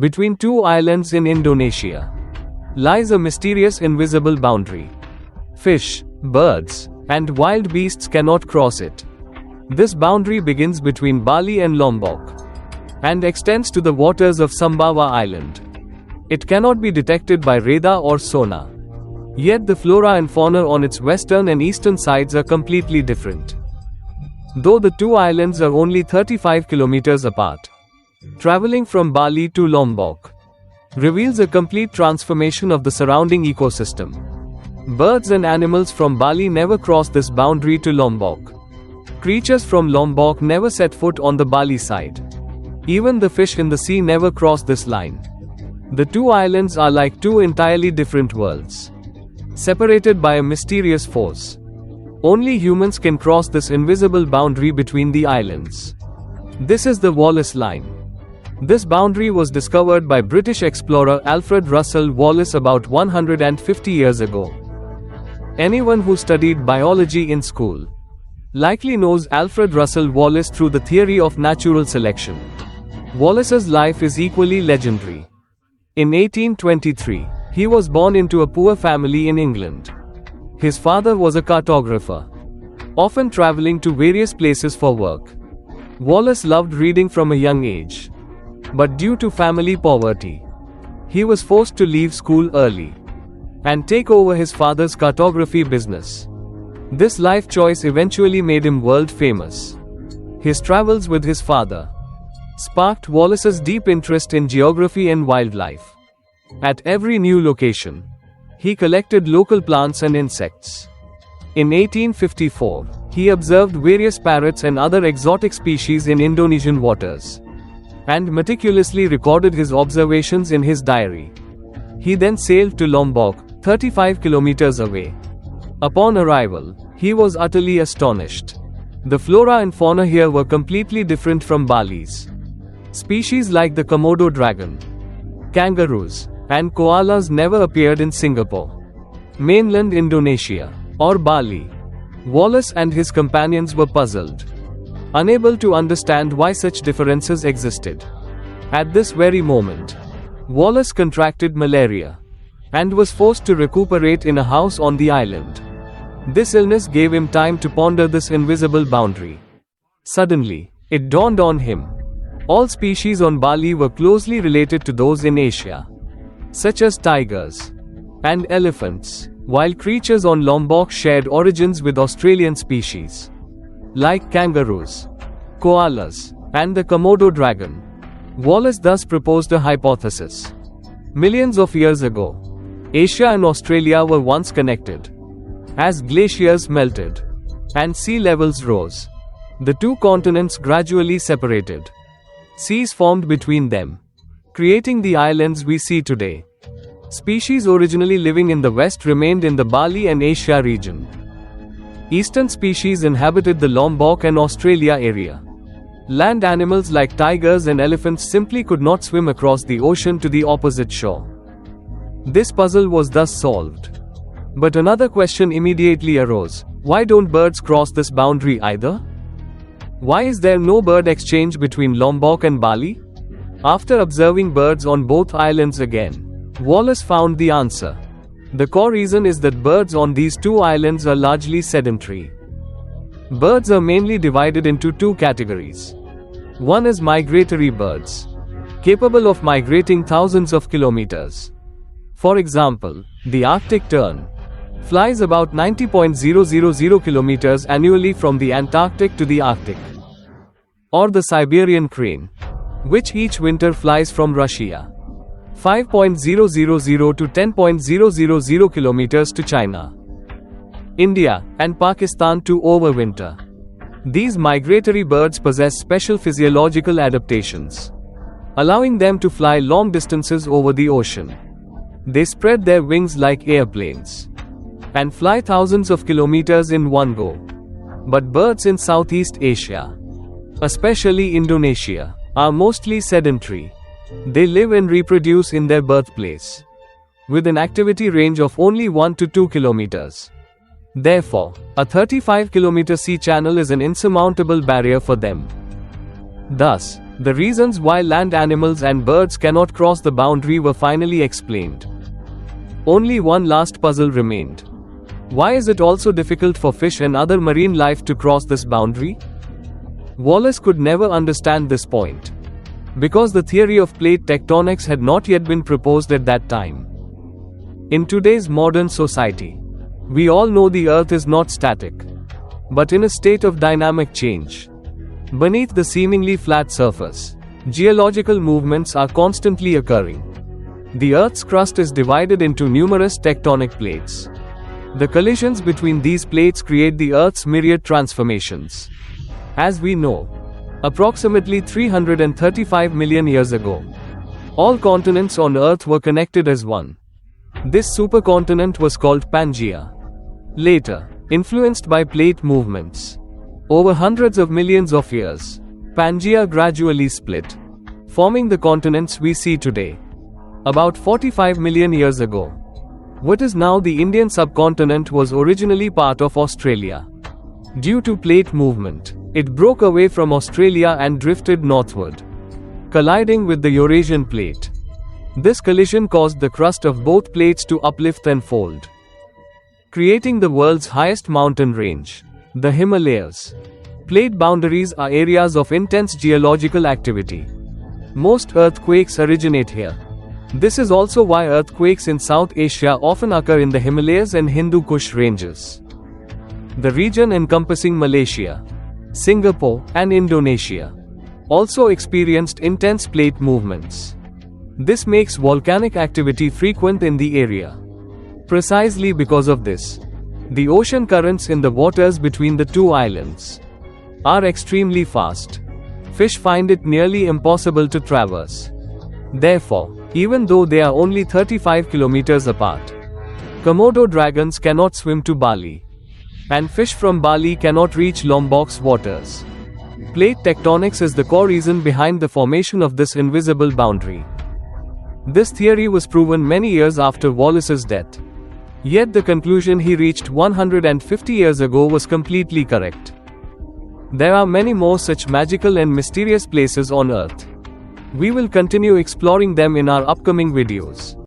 Between two islands in Indonesia lies a mysterious invisible boundary. Fish, birds, and wild beasts cannot cross it. This boundary begins between Bali and Lombok and extends to the waters of Sumbawa Island. It cannot be detected by radar or sonar. Yet the flora and fauna on its western and eastern sides are completely different. Though the two islands are only 35 kilometers apart, traveling from Bali to Lombok reveals a complete transformation of the surrounding ecosystem. Birds and animals from Bali never cross this boundary to Lombok. Creatures from Lombok never set foot on the Bali side. Even the fish in the sea never cross this line. The two islands are like two entirely different worlds, separated by a mysterious force. Only humans can cross this invisible boundary between the islands. This is the Wallace Line. This boundary was discovered by British explorer Alfred Russel Wallace about 150 years ago. Anyone who studied biology in school likely knows Alfred Russel Wallace through the theory of natural selection. Wallace's life is equally legendary. In 1823, he was born into a poor family in England. His father was a cartographer, often traveling to various places for work. Wallace loved reading from a young age. But due to family poverty, he was forced to leave school early and take over his father's cartography business. This life choice eventually made him world famous. His travels with his father sparked Wallace's deep interest in geography and wildlife. At every new location, he collected local plants and insects. In 1854, he observed various parrots and other exotic species in Indonesian waters and meticulously recorded his observations in his diary. He then sailed to Lombok, 35 kilometers away. Upon arrival, he was utterly astonished. The flora and fauna here were completely different from Bali's. Species like the Komodo dragon, kangaroos, and koalas never appeared in Singapore, mainland Indonesia, or Bali. Wallace and his companions were puzzled, unable to understand why such differences existed. At this very moment, Wallace contracted malaria and was forced to recuperate in a house on the island. This illness gave him time to ponder this invisible boundary. Suddenly, it dawned on him. All species on Bali were closely related to those in Asia, such as tigers and elephants, while creatures on Lombok shared origins with Australian species like kangaroos, koalas, and the Komodo dragon. Wallace thus proposed a hypothesis. Millions of years ago, Asia and Australia were once connected. As glaciers melted and sea levels rose, the two continents gradually separated. Seas formed between them, creating the islands we see today. Species originally living in the west remained in the Bali and Asia region. Eastern species inhabited the Lombok and Australia area. Land animals like tigers and elephants simply could not swim across the ocean to the opposite shore. This puzzle was thus solved. But another question immediately arose: why don't birds cross this boundary either? Why is there no bird exchange between Lombok and Bali? After observing birds on both islands again, Wallace found the answer. The core reason is that birds on these two islands are largely sedentary. Birds are mainly divided into two categories. One is migratory birds, capable of migrating thousands of kilometers. For example, the Arctic tern flies about 90.000 kilometers annually from the Antarctic to the Arctic. Or the Siberian crane, which each winter flies from Russia 5.000 to 10.000 kilometers to China, India, and Pakistan to overwinter. These migratory birds possess special physiological adaptations, allowing them to fly long distances over the ocean. They spread their wings like airplanes and fly thousands of kilometers in one go. But birds in Southeast Asia, especially Indonesia, are mostly sedentary. They live and reproduce in their birthplace, with an activity range of only 1 to 2 kilometers. Therefore, a 35-kilometer sea channel is an insurmountable barrier for them. Thus, The reasons why land animals and birds cannot cross the boundary were finally explained. Only one last puzzle remained. Why is it also difficult for fish and other marine life to cross this boundary? Wallace could never understand this point, because the theory of plate tectonics had not yet been proposed at that time. In today's modern society, we all know the Earth is not static, but in a state of dynamic change. Beneath the seemingly flat surface, geological movements are constantly occurring. The Earth's crust is divided into numerous tectonic plates. The collisions between these plates create the Earth's myriad transformations. As we know, approximately 335 million years ago, all continents on Earth were connected as one. This supercontinent was called Pangaea. Later, influenced by plate movements, over hundreds of millions of years, Pangaea gradually split, forming the continents we see today. About 45 million years ago, what is now the Indian subcontinent was originally part of Australia. Due to plate movement, it broke away from Australia and drifted northward, colliding with the Eurasian plate. This collision caused the crust of both plates to uplift and fold, creating the world's highest mountain range, the Himalayas. Plate boundaries are areas of intense geological activity. Most earthquakes originate here. This is also why earthquakes in South Asia often occur in the Himalayas and Hindu Kush ranges. The region encompassing Malaysia, Singapore, and Indonesia also experienced intense plate movements. This makes volcanic activity frequent in the area. Precisely because of this, the ocean currents in the waters between the two islands are extremely fast. Fish find it nearly impossible to traverse. Therefore, even though they are only 35 kilometers apart, Komodo dragons cannot swim to Bali, and fish from Bali cannot reach Lombok's waters. Plate tectonics is the core reason behind the formation of this invisible boundary. This theory was proven many years after Wallace's death. Yet the conclusion he reached 150 years ago was completely correct. There are many more such magical and mysterious places on Earth. We will continue exploring them in our upcoming videos.